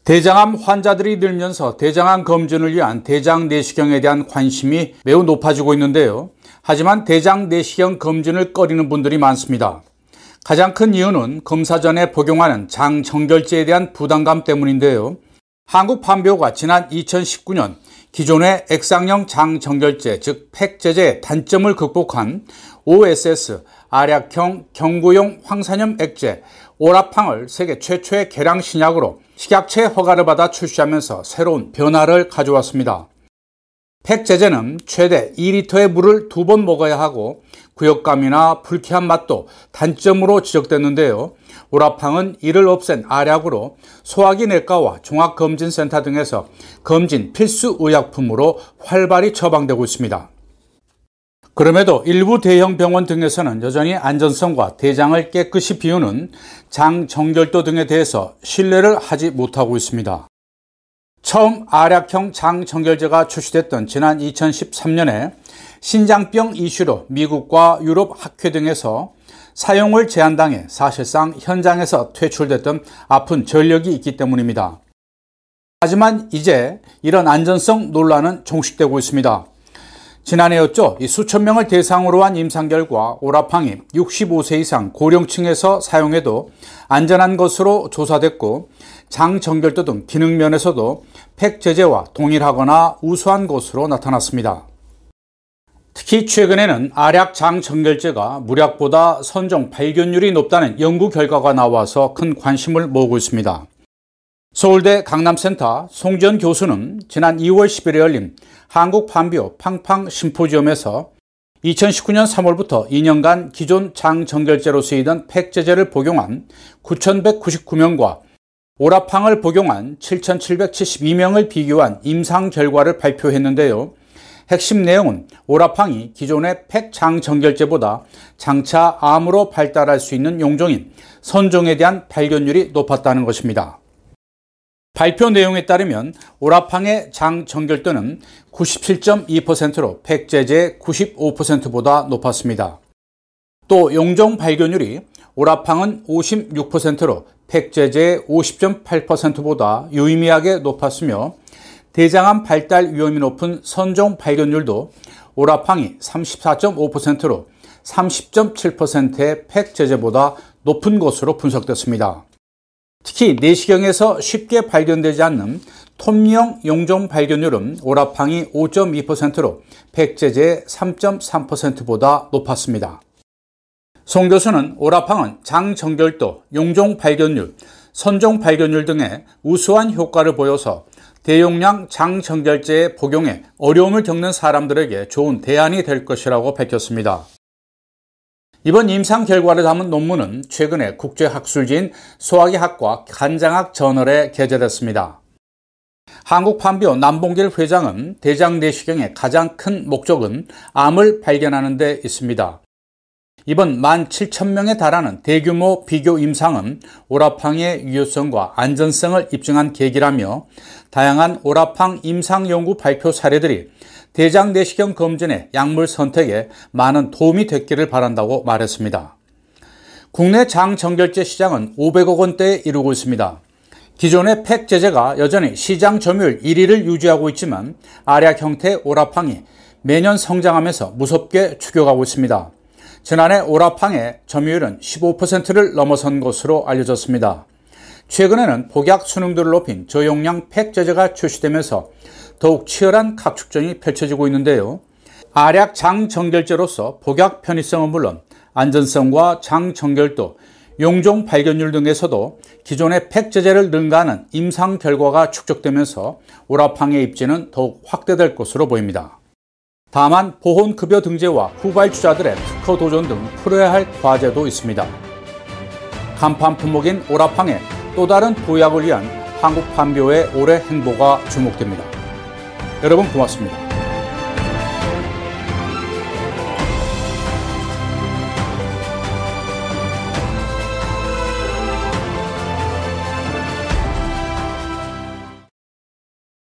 대장암 환자들이 늘면서 대장암 검진을 위한 대장 내시경에 대한 관심이 매우 높아지고 있는데요. 하지만 대장 내시경 검진을 꺼리는 분들이 많습니다. 가장 큰 이유는 검사 전에 복용하는 장정결제에 대한 부담감 때문인데요. 한국판비호가 지난 2019년 기존의 액상형 장정결제, 즉 팩제제의 단점을 극복한 OSS, 알약형 경구용 황산염 액제, 오라팡을 세계 최초의 개량 신약으로 식약처의 허가를 받아 출시하면서 새로운 변화를 가져왔습니다. 팩제제는 최대 2리터의 물을 2번 먹어야 하고 구역감이나 불쾌한 맛도 단점으로 지적됐는데요. 오라팡은 이를 없앤 알약으로 소화기 내과와 종합검진센터 등에서 검진 필수 의약품으로 활발히 처방되고 있습니다. 그럼에도 일부 대형 병원 등에서는 여전히 안전성과 대장을 깨끗이 비우는 장정결도 등에 대해서 신뢰를 하지 못하고 있습니다. 처음 알약형 장정결제가 출시됐던 지난 2013년에 신장병 이슈로 미국과 유럽 학회 등에서 사용을 제한당해 사실상 현장에서 퇴출됐던 아픈 전력이 있기 때문입니다. 하지만 이제 이런 안전성 논란은 종식되고 있습니다. 지난해였죠. 수천 명을 대상으로 한 임상 결과 오라팡이 65세 이상 고령층에서 사용해도 안전한 것으로 조사됐고 장정결도 등 기능 면에서도 팩제제와 동일하거나 우수한 것으로 나타났습니다. 특히 최근에는 알약 장정결제가 물약보다 선종 발견율이 높다는 연구 결과가 나와서 큰 관심을 모으고 있습니다. 서울대 강남센터 송지연 교수는 지난 2월 10일에 열린 한국판비호 팡팡 심포지엄에서 2019년 3월부터 2년간 기존 장정결제로 쓰이던 팩제제를 복용한 9,199명과 오라팡을 복용한 7,772명을 비교한 임상 결과를 발표했는데요. 핵심 내용은 오라팡이 기존의 팩 장정결제보다 장차 암으로 발달할 수 있는 용종인 선종에 대한 발견율이 높았다는 것입니다. 발표 내용에 따르면 오라팡의 장정결도는 97.2%로 팩제제의 95%보다 높았습니다. 또 용종 발견율이 오라팡은 56%로 팩제제의 50.8%보다 유의미하게 높았으며 대장암 발달 위험이 높은 선종 발견율도 오라팡이 34.5%로 30.7%의 팩제제보다 높은 것으로 분석됐습니다. 특히 내시경에서 쉽게 발견되지 않는 톱니형 용종 발견율은 오라팡이 5.2%로 팩제제의 3.3%보다 높았습니다. 송 교수는 오라팡은 장정결도, 용종 발견율, 선종 발견율 등의 우수한 효과를 보여서 대용량 장정결제의 복용에 어려움을 겪는 사람들에게 좋은 대안이 될 것이라고 밝혔습니다. 이번 임상 결과를 담은 논문은 최근에 국제학술지인 소화기학과 간장학 저널에 게재됐습니다. 한국판비호 남봉길 회장은 대장 내시경의 가장 큰 목적은 암을 발견하는 데 있습니다. 이번 17,000명에 달하는 대규모 비교 임상은 오라팡의 유효성과 안전성을 입증한 계기라며 다양한 오라팡 임상 연구 발표 사례들이 대장 내시경 검진의 약물 선택에 많은 도움이 됐기를 바란다고 말했습니다. 국내 장정결제 시장은 500억 원대에 이르고 있습니다. 기존의 팩제제가 여전히 시장 점유율 1위를 유지하고 있지만 알약 형태의 오라팡이 매년 성장하면서 무섭게 추격하고 있습니다. 지난해 오라팡의 점유율은 15%를 넘어선 것으로 알려졌습니다. 최근에는 복약 수능도를 높인 저용량 팩제제가 출시되면서 더욱 치열한 각축전이 펼쳐지고 있는데요. 알약 장정결제로서 복약 편의성은 물론 안전성과 장정결도, 용종 발견율 등에서도 기존의 팩제제를 능가하는 임상 결과가 축적되면서 오라팡의 입지는 더욱 확대될 것으로 보입니다. 다만 보험급여 등재와 후발주자들의 특허 도전 등 풀어야 할 과제도 있습니다. 간판 품목인 오라팡의 또 다른 도약을 위한 한국판비호의 올해 행보가 주목됩니다. 여러분 고맙습니다.